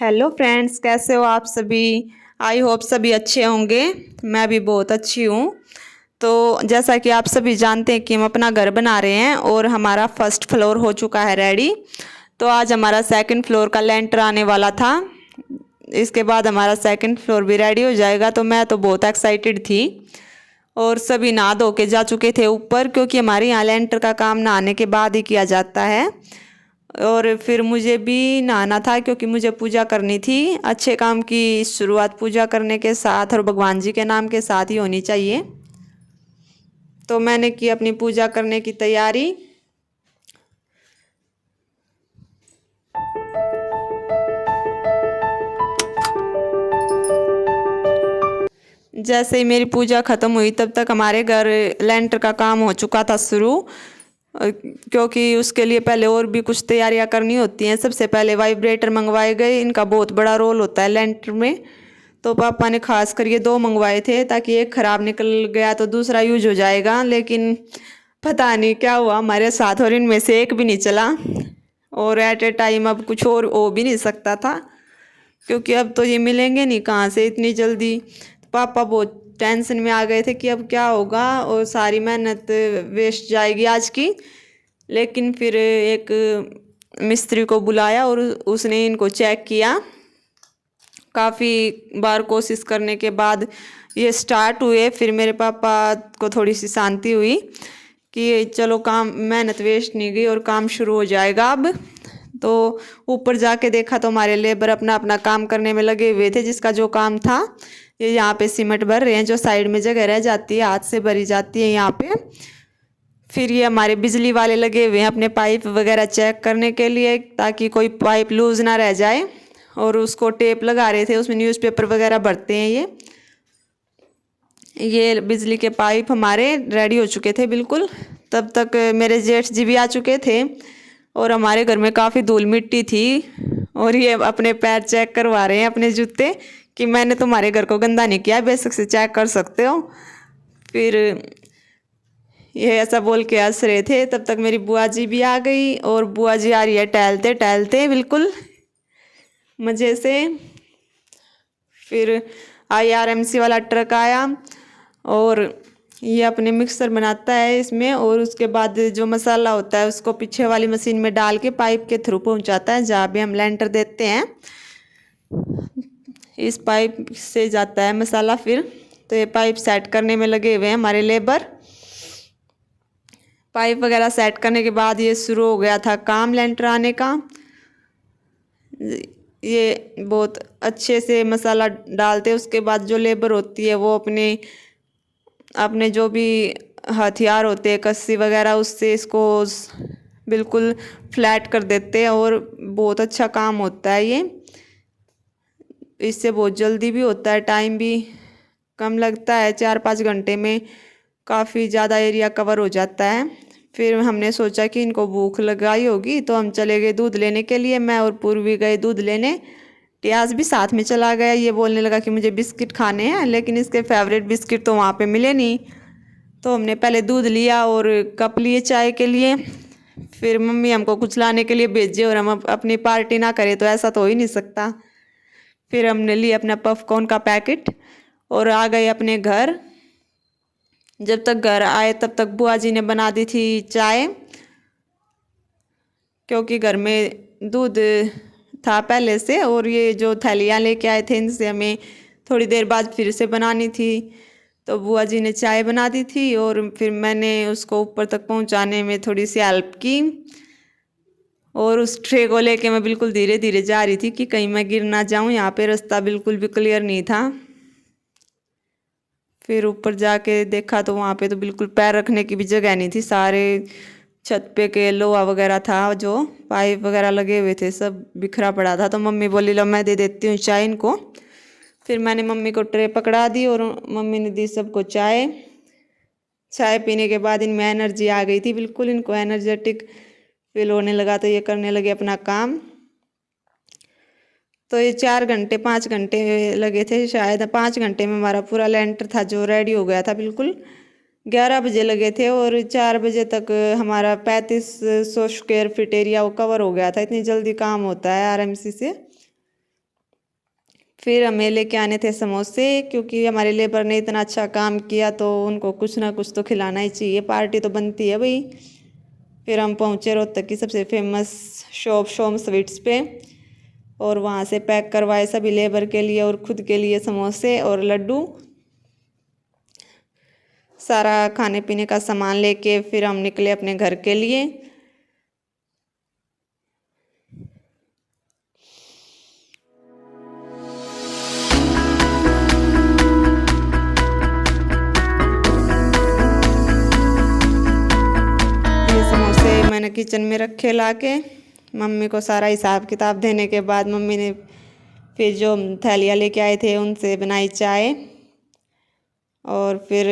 Hello friends, कैसे हो आप सभी। आई होप सभी अच्छे होंगे। मैं भी बहुत अच्छी हूँ। तो जैसा कि आप सभी जानते हैं कि हम अपना घर बना रहे हैं और हमारा फर्स्ट फ्लोर हो चुका है रेडी। तो आज हमारा सेकंड फ्लोर का लेंटर आने वाला था। इसके बाद हमारा सेकंड फ्लोर भी रेडी हो जाएगा। तो मैं तो बहुत एक्साइटेड थी और सभी नहा धो के जा चुके थे ऊपर, क्योंकि हमारे यहाँ लेंटर का काम नहाने के बाद ही किया जाता है। और फिर मुझे भी नहाना था क्योंकि मुझे पूजा करनी थी। अच्छे काम की शुरुआत पूजा करने के साथ और भगवान जी के नाम के साथ ही होनी चाहिए। तो मैंने की अपनी पूजा करने की तैयारी। जैसे ही मेरी पूजा ख़त्म हुई तब तक हमारे घर लेंटर का काम हो चुका था शुरू। क्योंकि उसके लिए पहले और भी कुछ तैयारियां करनी होती हैं। सबसे पहले वाइब्रेटर मंगवाए गए। इनका बहुत बड़ा रोल होता है लेंटर में। तो पापा ने खास कर ये 2 मंगवाए थे, ताकि एक ख़राब निकल गया तो दूसरा यूज हो जाएगा। लेकिन पता नहीं क्या हुआ हमारे साथ, और इनमें से एक भी नहीं चला। और एट ए टाइम अब कुछ और हो भी नहीं सकता था, क्योंकि अब तो ये मिलेंगे नहीं कहाँ से इतनी जल्दी। तो पापा बहुत टेंशन में आ गए थे कि अब क्या होगा और सारी मेहनत वेस्ट जाएगी आज की। लेकिन फिर एक मिस्त्री को बुलाया और उसने इनको चेक किया। काफ़ी बार कोशिश करने के बाद ये स्टार्ट हुए। फिर मेरे पापा को थोड़ी सी शांति हुई कि चलो काम मेहनत वेस्ट नहीं गई और काम शुरू हो जाएगा अब। तो ऊपर जाके देखा तो हमारे लेबर अपना अपना काम करने में लगे हुए थे। जिसका जो काम था, ये यहाँ पे सीमेंट भर रहे हैं, जो साइड में जगह रह जाती है हाथ से भरी जाती है यहाँ पे। फिर ये हमारे बिजली वाले लगे हुए हैं अपने पाइप वगैरह चेक करने के लिए, ताकि कोई पाइप लूज ना रह जाए। और उसको टेप लगा रहे थे, उसमें न्यूज़पेपर वगैरह भरते हैं ये बिजली के पाइप हमारे रेडी हो चुके थे बिल्कुल। तब तक मेरे जेठ जी भी आ चुके थे और हमारे घर में काफ़ी धूल मिट्टी थी। और ये अपने पैर चेक करवा रहे हैं, अपने जूते, कि मैंने तुम्हारे घर को गंदा नहीं किया, बेशक से चेक कर सकते हो। फिर ये ऐसा बोल के हंस रहे थे। तब तक मेरी बुआ जी भी आ गई, और बुआ जी आ रही है टहलते टहलते बिल्कुल मज़े से। फिर IRMC वाला ट्रक आया और ये अपने मिक्सर बनाता है इसमें, और उसके बाद जो मसाला होता है उसको पीछे वाली मशीन में डाल के पाइप के थ्रू पहुंचाता है जहाँ भी हम लेंटर देते हैं। इस पाइप से जाता है मसाला। फिर तो ये पाइप सेट करने में लगे हुए हैं हमारे लेबर। पाइप वगैरह सेट करने के बाद ये शुरू हो गया था काम लेंटर आने का। ये बहुत अच्छे से मसाला डालते, उसके बाद जो लेबर होती है वो अपने अपने जो भी हथियार होते हैं, कस्सी वगैरह, उससे इसको बिल्कुल फ्लैट कर देते हैं। और बहुत अच्छा काम होता है ये। इससे बहुत जल्दी भी होता है, टाइम भी कम लगता है। 4-5 घंटे में काफ़ी ज़्यादा एरिया कवर हो जाता है। फिर हमने सोचा कि इनको भूख लगाई होगी, तो हम चले गए दूध लेने के लिए। मैं और पूर्वी गए दूध लेने। टियास भी साथ में चला गया। ये बोलने लगा कि मुझे बिस्किट खाने हैं, लेकिन इसके फेवरेट बिस्किट तो वहाँ पे मिले नहीं। तो हमने पहले दूध लिया और कप लिए चाय के लिए। फिर मम्मी हमको कुछ लाने के लिए भेजे, और हम अपनी पार्टी ना करें तो ऐसा तो हो ही नहीं सकता। फिर हमने लिए अपना पफकॉर्न का पैकेट और आ गए अपने घर। जब तक घर आए तब तक बुआ जी ने बना दी थी चाय, क्योंकि घर में दूध था पहले से। और ये जो थैलियाँ लेके आए थे, इनसे हमें थोड़ी देर बाद फिर से बनानी थी। तो बुआ जी ने चाय बना दी थी और फिर मैंने उसको ऊपर तक पहुंचाने में थोड़ी सी हेल्प की। और उस ट्रे को लेके मैं बिल्कुल धीरे धीरे जा रही थी कि कहीं मैं गिर ना जाऊं। यहाँ पे रास्ता बिल्कुल भी क्लियर नहीं था। फिर ऊपर जाके देखा तो वहाँ पे तो बिल्कुल पैर रखने की भी जगह नहीं थी। सारे छत पे के लोहा वगैरह था, जो पाइप वगैरह लगे हुए थे, सब बिखरा पड़ा था। तो मम्मी बोली लो मैं दे देती हूँ चाय इनको। फिर मैंने मम्मी को ट्रे पकड़ा दी और मम्मी ने दी सबको चाय। चाय पीने के बाद इनमें एनर्जी आ गई थी बिल्कुल। इनको एनर्जेटिक फील होने लगा, तो ये करने लगे अपना काम। तो ये 4-5 घंटे लगे थे शायद। 5 घंटे में हमारा पूरा लेंटर था जो रेडी हो गया था बिल्कुल। 11 बजे लगे थे और 4 बजे तक हमारा 3500 स्क्वायर फीट एरिया वो कवर हो गया था। इतनी जल्दी काम होता है RMC से। फिर हमें लेके आने थे समोसे, क्योंकि हमारे लेबर ने इतना अच्छा काम किया तो उनको कुछ ना कुछ तो खिलाना ही चाहिए, पार्टी तो बनती है भाई। फिर हम पहुँचे रोहतक की सबसे फेमस शॉप सोम स्वीट्स पे, और वहाँ से पैक करवाए सभी लेबर के लिए और खुद के लिए समोसे और लड्डू। सारा खाने पीने का सामान लेके फिर हम निकले अपने घर के लिए। ये समोसे मैंने किचन में रखे लाके, मम्मी को सारा हिसाब किताब देने के बाद मम्मी ने फिर जो थैलियाँ लेके आए थे उनसे बनाई चाय, और फिर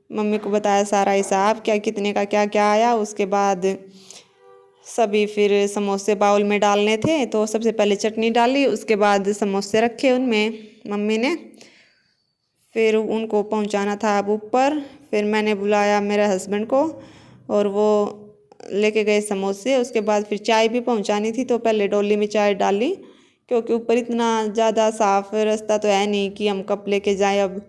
मम्मी को बताया सारा हिसाब क्या कितने का क्या क्या आया। उसके बाद सभी फिर समोसे बाउल में डालने थे, तो सबसे पहले चटनी डाली, उसके बाद समोसे रखे उनमें मम्मी ने। फिर उनको पहुंचाना था अब ऊपर। फिर मैंने बुलाया मेरे हस्बैंड को और वो लेके गए समोसे। उसके बाद फिर चाय भी पहुंचानी थी, तो पहले डोली में चाय डाली, क्योंकि ऊपर इतना ज़्यादा साफ़ रास्ता तो है नहीं कि हम कप लेके जाएं अब।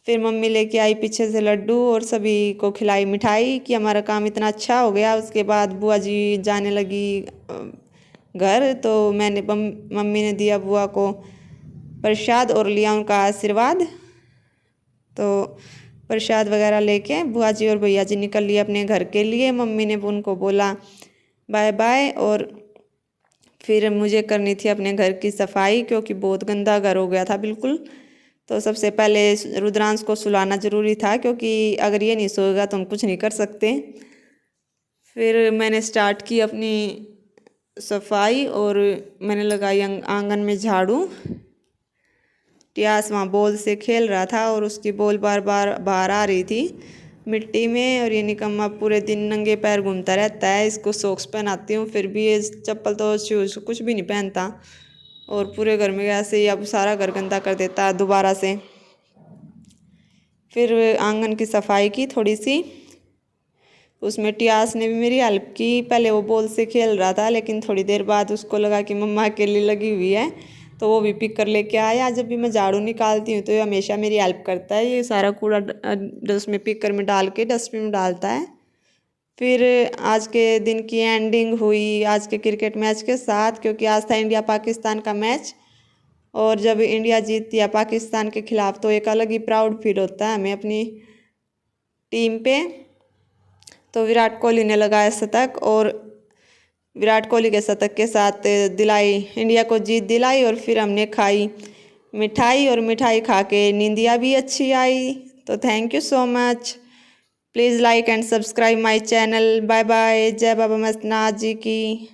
फिर मम्मी लेके आई पीछे से लड्डू और सभी को खिलाई मिठाई कि हमारा काम इतना अच्छा हो गया। उसके बाद बुआ जी जाने लगी घर, तो मैंने मम्मी ने दिया बुआ को प्रसाद और लिया उनका आशीर्वाद। तो प्रसाद वगैरह लेके बुआ जी और भैया जी निकल लिए अपने घर के लिए। मम्मी ने उनको बोला बाय बाय, और फिर मुझे करनी थी अपने घर की सफाई, क्योंकि बहुत गंदा घर हो गया था बिल्कुल। तो सबसे पहले रुद्रांश को सुलाना ज़रूरी था, क्योंकि अगर ये नहीं सोएगा तो हम कुछ नहीं कर सकते। फिर मैंने स्टार्ट की अपनी सफाई, और मैंने लगाई आंगन में झाड़ू। टियास वहाँ बॉल से खेल रहा था और उसकी बॉल बार बार बाहर आ रही थी मिट्टी में, और ये निकम्मा पूरे दिन नंगे पैर घूमता रहता है। इसको सॉक्स पहनाती हूँ फिर भी ये चप्पल तो शूज कुछ भी नहीं पहनता, और पूरे घर में ऐसे ही अब सारा घर गंदा कर देता है दोबारा से। फिर आंगन की सफाई की थोड़ी सी, उसमें टियास ने भी मेरी हेल्प की। पहले वो बॉल से खेल रहा था, लेकिन थोड़ी देर बाद उसको लगा कि मम्मा अकेली लगी हुई है, तो वो भी पिक कर लेके आया। जब भी मैं झाड़ू निकालती हूँ तो ये हमेशा मेरी हेल्प करता है। ये सारा कूड़ा उसमें पिक कर में डाल के डस्टबिन में डालता है। फिर आज के दिन की एंडिंग हुई आज के क्रिकेट मैच के साथ, क्योंकि आज था इंडिया पाकिस्तान का मैच, और जब इंडिया जीतती है पाकिस्तान के खिलाफ तो एक अलग ही प्राउड फील होता है हमें अपनी टीम पे। तो विराट कोहली ने लगाया शतक, और विराट कोहली के शतक के साथ दिलाई इंडिया को जीत दिलाई। और फिर हमने खाई मिठाई, और मिठाई खा के नींदिया भी अच्छी आई। तो thank you so much. Please like and subscribe my channel. Bye bye. जय बाबा मस्तनाथ जी की।